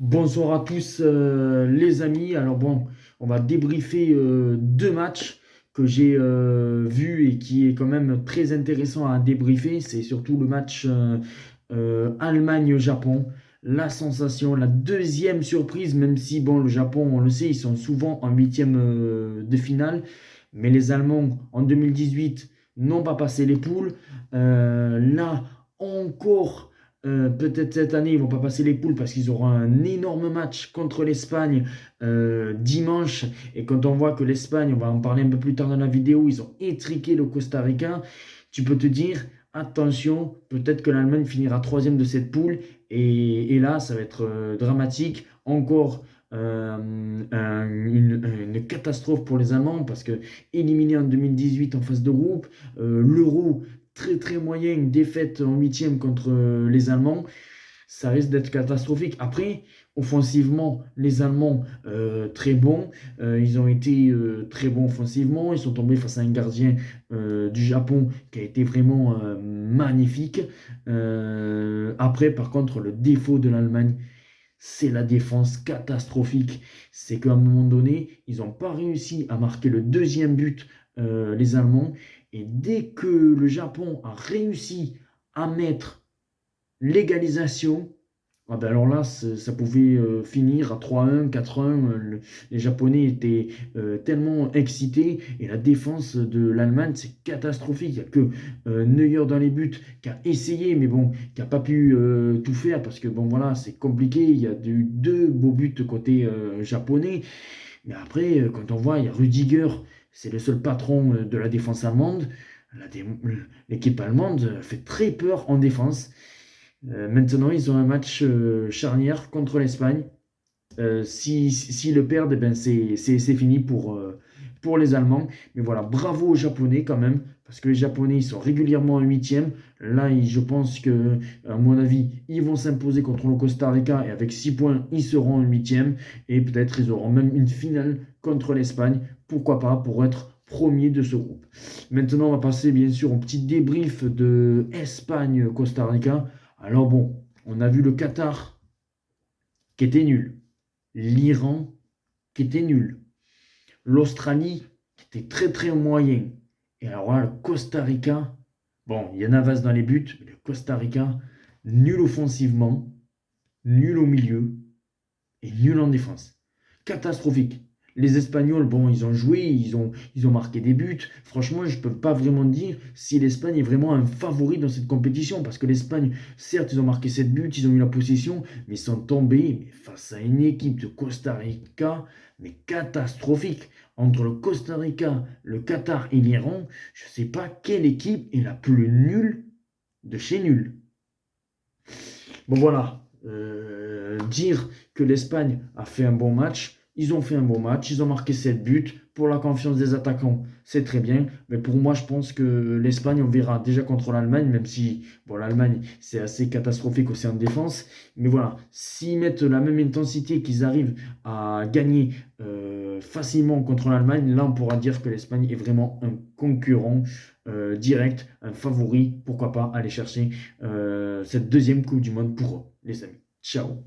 Bonsoir à tous les amis. Alors bon, on va débriefer deux matchs que j'ai vus et qui est quand même très intéressant à débriefer. C'est surtout le match Allemagne-Japon. La sensation, la deuxième surprise, même si bon, le Japon, on le sait, ils sont souvent en huitième de finale. Mais les Allemands, en 2018, n'ont pas passé les poules. Là, encore. Peut-être cette année, ils vont pas passer les poules parce qu'ils auront un énorme match contre l'Espagne dimanche. Et quand on voit que l'Espagne, on va en parler un peu plus tard dans la vidéo, ils ont étriqué le Costa Rica, tu peux te dire, attention, peut-être que l'Allemagne finira troisième de cette poule. Et là, ça va être dramatique. Encore une catastrophe pour les Allemands parce que éliminés en 2018 en phase de groupe, l'Euro très très moyen, une défaite en huitième contre les Allemands, ça risque d'être catastrophique. Après, offensivement, les Allemands, très bons. Ils ont été très bons offensivement. Ils sont tombés face à un gardien du Japon qui a été vraiment magnifique. Après, par contre, le défaut de l'Allemagne, c'est la défense catastrophique. C'est qu'à un moment donné, ils n'ont pas réussi à marquer le deuxième but, les Allemands. Et dès que le Japon a réussi à mettre l'égalisation, ah ben alors là, ça pouvait finir à 3-1, 4-1. Les Japonais étaient tellement excités et la défense de l'Allemagne, c'est catastrophique. Il n'y a que Neuer dans les buts qui a essayé, mais bon, qui n'a pas pu tout faire parce que bon, voilà, c'est compliqué. Il y a eu deux beaux buts côté japonais. Mais après, quand on voit, il y a Rudiger, c'est le seul patron de la défense allemande. La dé- L'équipe allemande fait très peur en défense. Maintenant, ils ont un match charnière contre l'Espagne. Si le perdent, eh ben c'est fini pour les Allemands. Mais voilà, bravo aux Japonais quand même, parce que les Japonais, ils sont régulièrement en huitième. Là, je pense que, à mon avis, ils vont s'imposer contre le Costa Rica et avec 6 points, ils seront en huitième. Et peut-être ils auront même une finale contre l'Espagne. Pourquoi pas, pour être premier de ce groupe. Maintenant, on va passer bien sûr au petit débrief de Espagne-Costa Rica. Alors bon, on a vu le Qatar qui était nul, l'Iran qui était nul, l'Australie qui était très très moyen. Et alors là, le Costa Rica, bon, il y a Navas dans les buts, mais le Costa Rica, nul offensivement, nul au milieu et nul en défense. Catastrophique. Les Espagnols, bon, ils ont joué, ils ont marqué des buts. Franchement, je ne peux pas vraiment dire si l'Espagne est vraiment un favori dans cette compétition. Parce que l'Espagne, certes, ils ont marqué 7 buts, ils ont eu la possession, mais ils sont tombés face à une équipe de Costa Rica, mais catastrophique. Entre le Costa Rica, le Qatar et l'Iran, je ne sais pas quelle équipe est la plus nulle de chez nul. Bon voilà, dire que l'Espagne a fait un bon match, ils ont fait un bon match, ils ont marqué 7 buts. Pour la confiance des attaquants, c'est très bien. Mais pour moi, je pense que l'Espagne, on verra déjà contre l'Allemagne, même si bon, l'Allemagne, c'est assez catastrophique aussi en défense. Mais voilà, s'ils mettent la même intensité, qu'ils arrivent à gagner facilement contre l'Allemagne, là, on pourra dire que l'Espagne est vraiment un concurrent direct, un favori. Pourquoi pas aller chercher cette deuxième Coupe du Monde pour eux, les amis. Ciao.